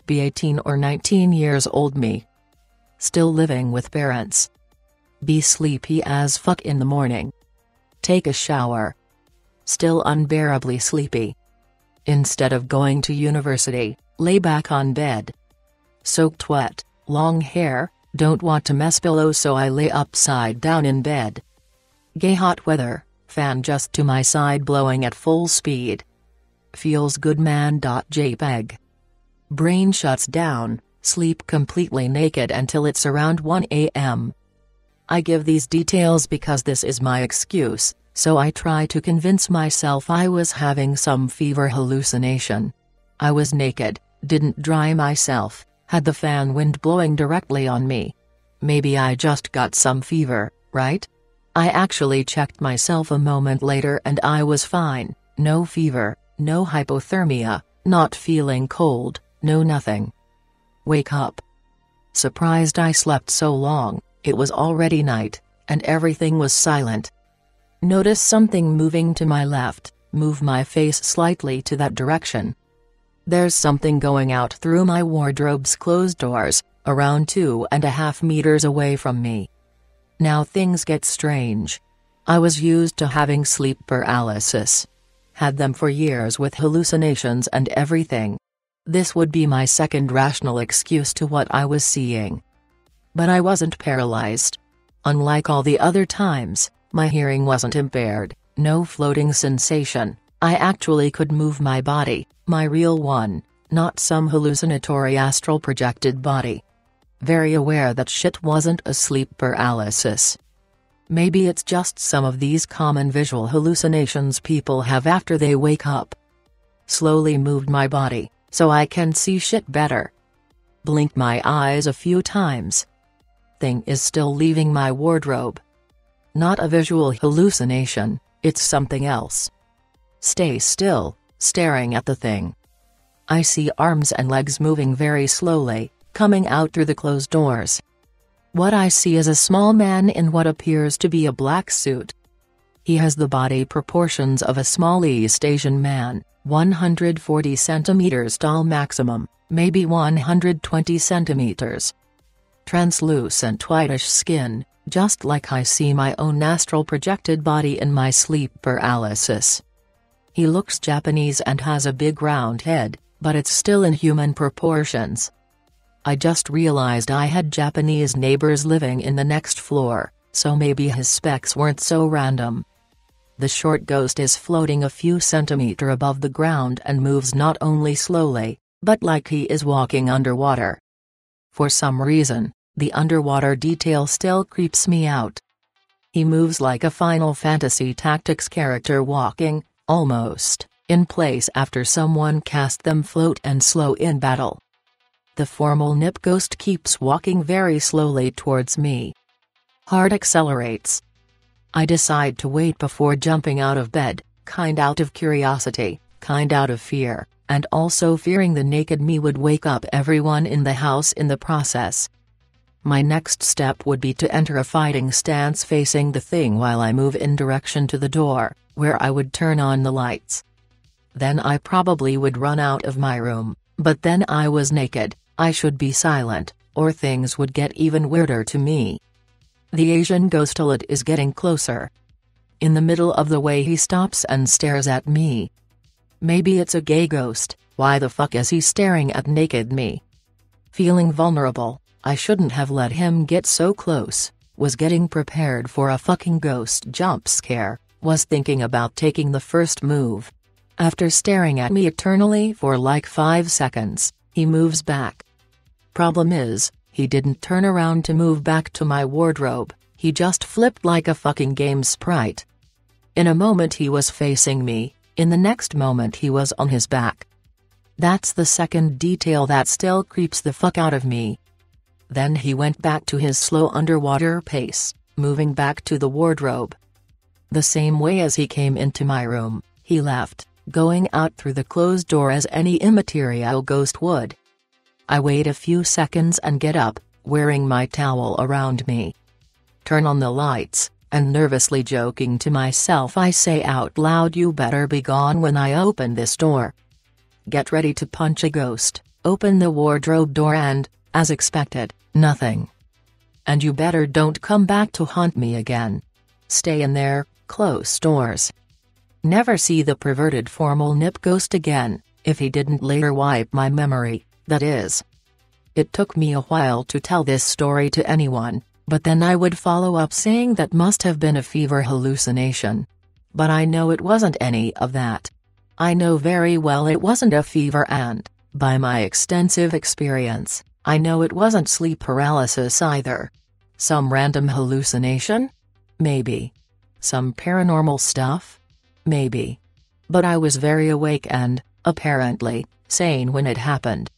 be 18 or 19 years old me. Still living with parents. Be sleepy as fuck in the morning. Take a shower. Still unbearably sleepy. Instead of going to university, lay back on bed. Soaked wet, long hair, don't want to mess pillow so I lay upside down in bed. Gay hot weather, fan just to my side blowing at full speed. Feels good man. JPEG. Brain shuts down, sleep completely naked until it's around 1 a.m. I give these details because this is my excuse, so I try to convince myself I was having some fever hallucination. I was naked, didn't dry myself, had the fan wind blowing directly on me. Maybe I just got some fever, right? I actually checked myself a moment later and I was fine, no fever, no hypothermia, not feeling cold, no nothing. Wake up. Surprised I slept so long, it was already night, and everything was silent. Notice something moving to my left, move my face slightly to that direction. There's something going out through my wardrobe's closed doors, around 2.5 meters away from me. Now things get strange. I was used to having sleep paralysis. Had them for years with hallucinations and everything. This would be my second rational excuse to what I was seeing. But I wasn't paralyzed. Unlike all the other times, my hearing wasn't impaired, no floating sensation, I actually could move my body, my real one, not some hallucinatory astral projected body. Very aware that shit wasn't a sleep paralysis. Maybe it's just some of these common visual hallucinations people have after they wake up. Slowly moved my body, so I can see shit better. Blinked my eyes a few times. Thing is still leaving my wardrobe. Not a visual hallucination, it's something else. Stay still, staring at the thing. I see arms and legs moving very slowly, coming out through the closed doors. What I see is a small man in what appears to be a black suit. He has the body proportions of a small East Asian man, 140 centimeters tall maximum, maybe 120 centimeters. Translucent whitish skin, just like I see my own astral projected body in my sleep paralysis. He looks Japanese and has a big round head, but it's still in human proportions. I just realized I had Japanese neighbors living in the next floor, so maybe his specs weren't so random. The short ghost is floating a few centimeters above the ground and moves not only slowly, but like he is walking underwater. For some reason, the underwater detail still creeps me out. He moves like a Final Fantasy Tactics character walking, almost, in place after someone cast them float and slow in battle. The formal nip ghost keeps walking very slowly towards me. Heart accelerates. I decide to wait before jumping out of bed, kind out of curiosity, kind out of fear, and also fearing the naked me would wake up everyone in the house in the process. My next step would be to enter a fighting stance facing the thing while I move in direction to the door, where I would turn on the lights. Then I probably would run out of my room, but then I was naked. I should be silent, or things would get even weirder to me. The Asian ghostlet is getting closer. In the middle of the way he stops and stares at me. Maybe it's a gay ghost, why the fuck is he staring at naked me? Feeling vulnerable, I shouldn't have let him get so close, was getting prepared for a fucking ghost jump scare, was thinking about taking the first move. After staring at me eternally for like 5 seconds, he moves back. Problem is, he didn't turn around to move back to my wardrobe, he just flipped like a fucking game sprite. In a moment he was facing me, in the next moment he was on his back. That's the second detail that still creeps the fuck out of me. Then he went back to his slow underwater pace, moving back to the wardrobe. The same way as he came into my room, he left, going out through the closed door as any immaterial ghost would. I wait a few seconds and get up, wearing my towel around me. Turn on the lights, and nervously joking to myself I say out loud, "You better be gone when I open this door." Get ready to punch a ghost, Open the wardrobe door and, as expected, nothing. And you better don't come back to haunt me again. Stay in there, close doors. Never see the perverted formal nip ghost again, if he didn't later wipe my memory, that is. It took me a while to tell this story to anyone, but then I would follow up saying that must have been a fever hallucination. But I know it wasn't any of that. I know very well it wasn't a fever and, by my extensive experience, I know it wasn't sleep paralysis either. Some random hallucination? Maybe. Some paranormal stuff? Maybe. But I was very awake and, apparently, sane when it happened.